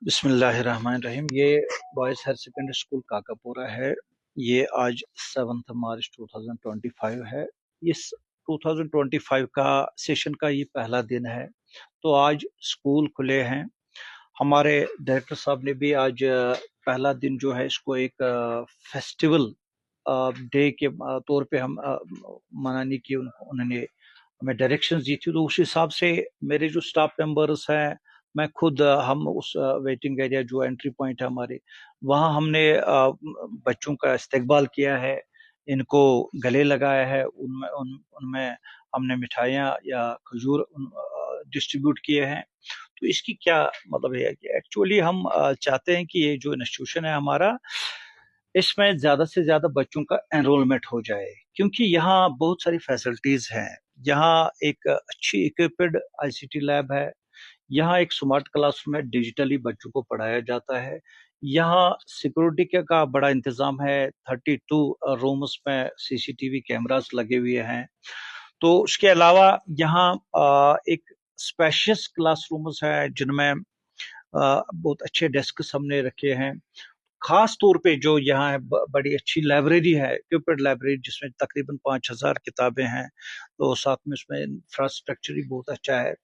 बिस्मिल्लाहिर्रहमानिर्रहीम। ये boys higher secondary school Kakapora है। ये आज 7 मार्च 2025 है। इस 2025 का सेशन का ये पहला दिन है, तो आज स्कूल खुले हैं। हमारे डायरेक्टर साहब ने भी आज पहला दिन जो है इसको एक फेस्टिवल डे के तौर पे हम मनाने की उन्होंने हमें डायरेक्शंस दी थी। तो उस हिसाब से मेरे जो स्टाफ मेंबर्स हैं, मैं खुद हम उस वेटिंग एरिया जो एंट्री पॉइंट है हमारे, वहाँ हमने बच्चों का इस्तकबाल किया है, इनको गले लगाया है, उनमें हमने मिठाइयाँ या खजूर डिस्ट्रीब्यूट किए हैं। तो इसकी क्या मतलब है कि एक्चुअली हम चाहते हैं कि ये जो इंस्टीट्यूशन है हमारा, इसमें ज़्यादा से ज़्यादा बच्चों का एनरोलमेंट हो जाए, क्योंकि यहाँ बहुत सारी फैसिलिटीज़ हैं। यहाँ एक अच्छी इक्विप्ड आईसीटी लैब है, यहाँ एक स्मार्ट क्लासरूम है, डिजिटली बच्चों को पढ़ाया जाता है। यहाँ सिक्योरिटी का बड़ा इंतज़ाम है, 32 रूम्स में सीसीटीवी कैमरास लगे हुए हैं। तो उसके अलावा यहाँ एक स्पेशियस क्लासरूम्स है जिनमें बहुत अच्छे डेस्क हमने रखे हैं। खास तौर पे जो यहाँ है बड़ी अच्छी लाइब्रेरी है, इक्विप्ड लाइब्रेरी, जिसमें तकरीबन 5000 किताबें हैं। तो साथ में उसमें इंफ्रास्ट्रक्चर भी बहुत अच्छा है।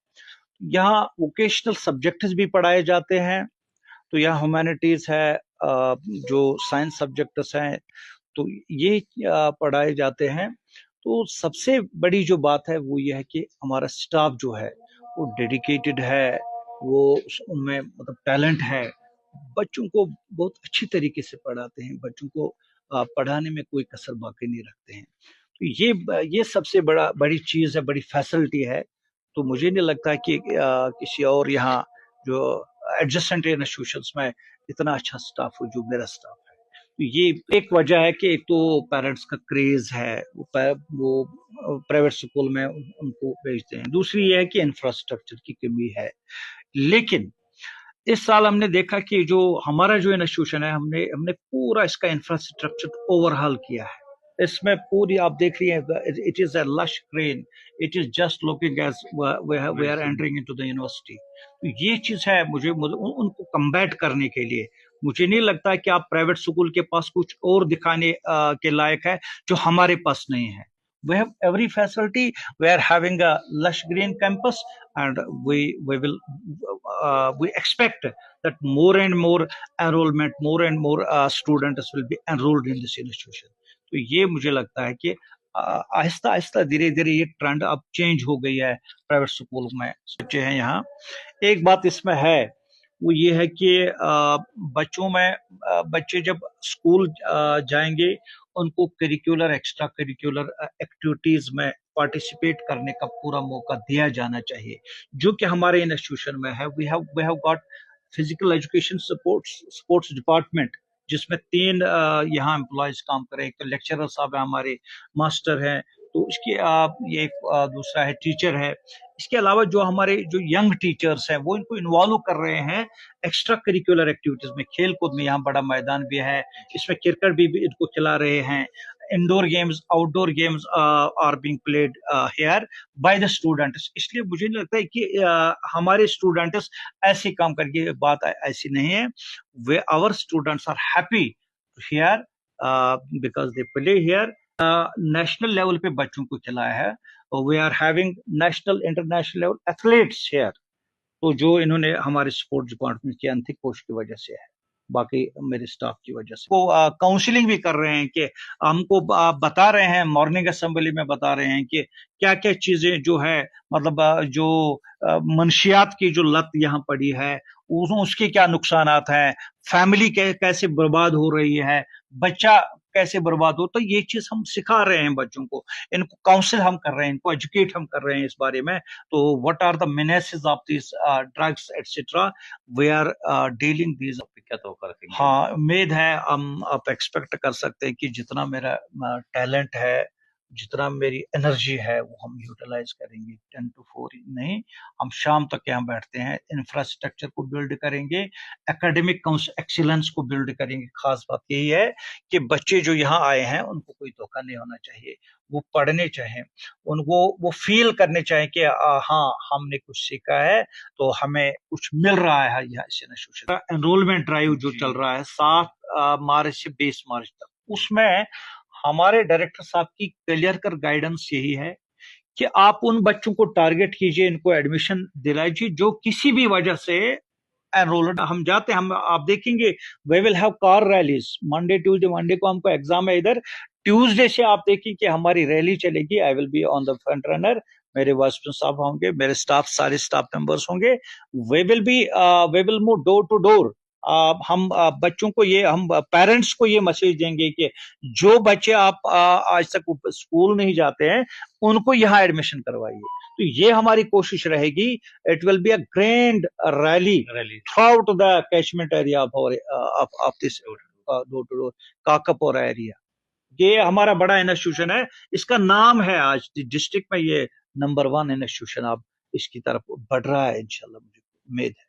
यहाँ वोकेशनल सब्जेक्ट्स भी पढ़ाए जाते हैं। तो यहाँ ह्यूमैनिटीज है, जो साइंस सब्जेक्ट्स हैं, तो ये पढ़ाए जाते हैं। तो सबसे बड़ी जो बात है वो ये है कि हमारा स्टाफ जो है वो डेडिकेटेड है, वो उनमें मतलब टैलेंट है। बच्चों को बहुत अच्छी तरीके से पढ़ाते हैं, बच्चों को पढ़ाने में कोई कसर बाकी नहीं रखते हैं। तो ये सबसे बड़ी चीज़ है, बड़ी फैसिलिटी है। तो मुझे नहीं लगता कि किसी और यहाँ जो एडजस्टेंट इंस्टीट्यूशंस में इतना अच्छा स्टाफ हो जो मेरा स्टाफ है। तो ये एक वजह है कि एक तो पेरेंट्स का क्रेज है, वो प्राइवेट स्कूल में उनको भेजते हैं। दूसरी ये है कि इंफ्रास्ट्रक्चर की कमी है। लेकिन इस साल हमने देखा कि जो हमारा जो इंस्टीट्यूशन है, हमने हमने पूरा इसका इंफ्रास्ट्रक्चर ओवरहाल किया है। इसमें पूरी आप देख रही हैं, it is a lush green, it is just looking as we are entering into the university. तो ये चीज है, मुझे उनको कम्बैट करने के लिए मुझे नहीं लगता कि आप प्राइवेट स्कूल के पास कुछ और दिखाने के लायक है जो हमारे पास नहीं है। We have every facility. We are having a lush green campus, and we expect that more and more enrollment, more and more students will be enrolled in this institution. तो ये मुझे लगता है कि आहिस्ता आहिस्ता धीरे धीरे ये ट्रेंड अब चेंज हो गई है। प्राइवेट स्कूल में बच्चे हैं यहाँ। एक बात इसमें है, वो ये है कि बच्चे जब स्कूल जाएंगे, उनको करिकुलर एक्स्ट्रा करिकुलर एक्टिविटीज में पार्टिसिपेट करने का पूरा मौका दिया जाना चाहिए, जो कि हमारे इंस्टीट्यूशन में है। We have got physical education sports department, जिसमें 3 यहाँ एम्प्लॉयज काम कर रहे हैं। एक लेक्चरर साहब है हमारे, मास्टर हैं, तो इसके ये दूसरा है टीचर है। इसके अलावा जो हमारे जो यंग टीचर्स हैं वो इनको इन्वॉल्व कर रहे हैं एक्स्ट्रा करिकुलर एक्टिविटीज में। खेल कूद में यहाँ बड़ा मैदान भी है, इसमें क्रिकेट भी इनको खिला रहे हैं। Indoor games, outdoor games are being played here by the students. इसलिए मुझे नहीं लगता है कि हमारे स्टूडेंट्स ऐसे काम करके, बात ऐसी नहीं है। वे our students are happy here because they play here. National level पे बच्चों को खिलाया है, और we are having national international level athletes here. तो जो इन्होंने हमारे स्पोर्ट्स डिपार्टमेंट की अंतिक कोच की वजह से है, बाकी मेरे स्टाफ की वजह से। वो काउंसलिंग भी कर रहे हैं कि हमको बता रहे हैं, मॉर्निंग असेंबली में बता रहे हैं कि क्या क्या चीजें जो है, मतलब जो मनशियात की जो लत यहाँ पड़ी है, उसके क्या नुकसानात हैं, फैमिली कैसे बर्बाद हो रही है, बच्चा कैसे बर्बाद हो। तो ये चीज हम सिखा रहे हैं बच्चों को, इनको काउंसिल हम कर रहे हैं, इनको एजुकेट हम कर रहे हैं इस बारे में। तो what are the menaces of this drugs etcetera, we are dealing this. क्या तो करेंगे? हाँ, उम्मीद है, हम आप एक्सपेक्ट कर सकते हैं कि जितना मेरा टैलेंट है जितना मेरी एनर्जी है वो हम यूटिलाइज करेंगे। 10 to 4 नहीं, हम शाम तक यहाँ बैठते हैं, इंफ्रास्ट्रक्चर को बिल्ड करेंगे, एकेडमिक एक्सीलेंस को बिल्ड करेंगे। खास बात यही है कि बच्चे जो यहाँ आए हैं उनको कोई धोखा नहीं होना चाहिए, वो पढ़ने चाहें, उनको वो फील करने चाहें कि हाँ हमने कुछ सीखा है तो हमें कुछ मिल रहा है यहाँ इस इंस्टीट्यूशन। एनरोलमेंट ड्राइव जो चल रहा है 7 मार्च से 20 मार्च तक, उसमें हमारे डायरेक्टर साहब की क्लियर कर गाइडेंस यही है कि आप उन बच्चों को टारगेट कीजिए, इनको एडमिशन दिलाइए जो किसी भी वजह से एनरोल्ड। हम जाते हैं, हम आप देखेंगे we will have car rallies Monday Tuesday, Monday को हमको एग्जाम है इधर, ट्यूसडे से आप देखिए कि हमारी रैली चलेगी। I will be on the front runner, मेरे वाइस प्रिंसिपल साहब होंगे, मेरे स्टाफ सारे स्टाफ मेंबर्स होंगे। We will move door to door. हम बच्चों को ये, हम पेरेंट्स को ये मैसेज देंगे कि जो बच्चे आप आज तक स्कूल नहीं जाते हैं उनको यहाँ एडमिशन करवाइए। तो ये हमारी कोशिश रहेगी। It will be a grand rally through the catchment area of this door to door Kakapora area. ये हमारा बड़ा इंस्टीट्यूशन है, इसका नाम है आज डिस्ट्रिक्ट में ये नंबर 1 इंस्टीट्यूशन अब इसकी तरफ बढ़ रहा है, इंशाल्लाह मुझे उम्मीद है।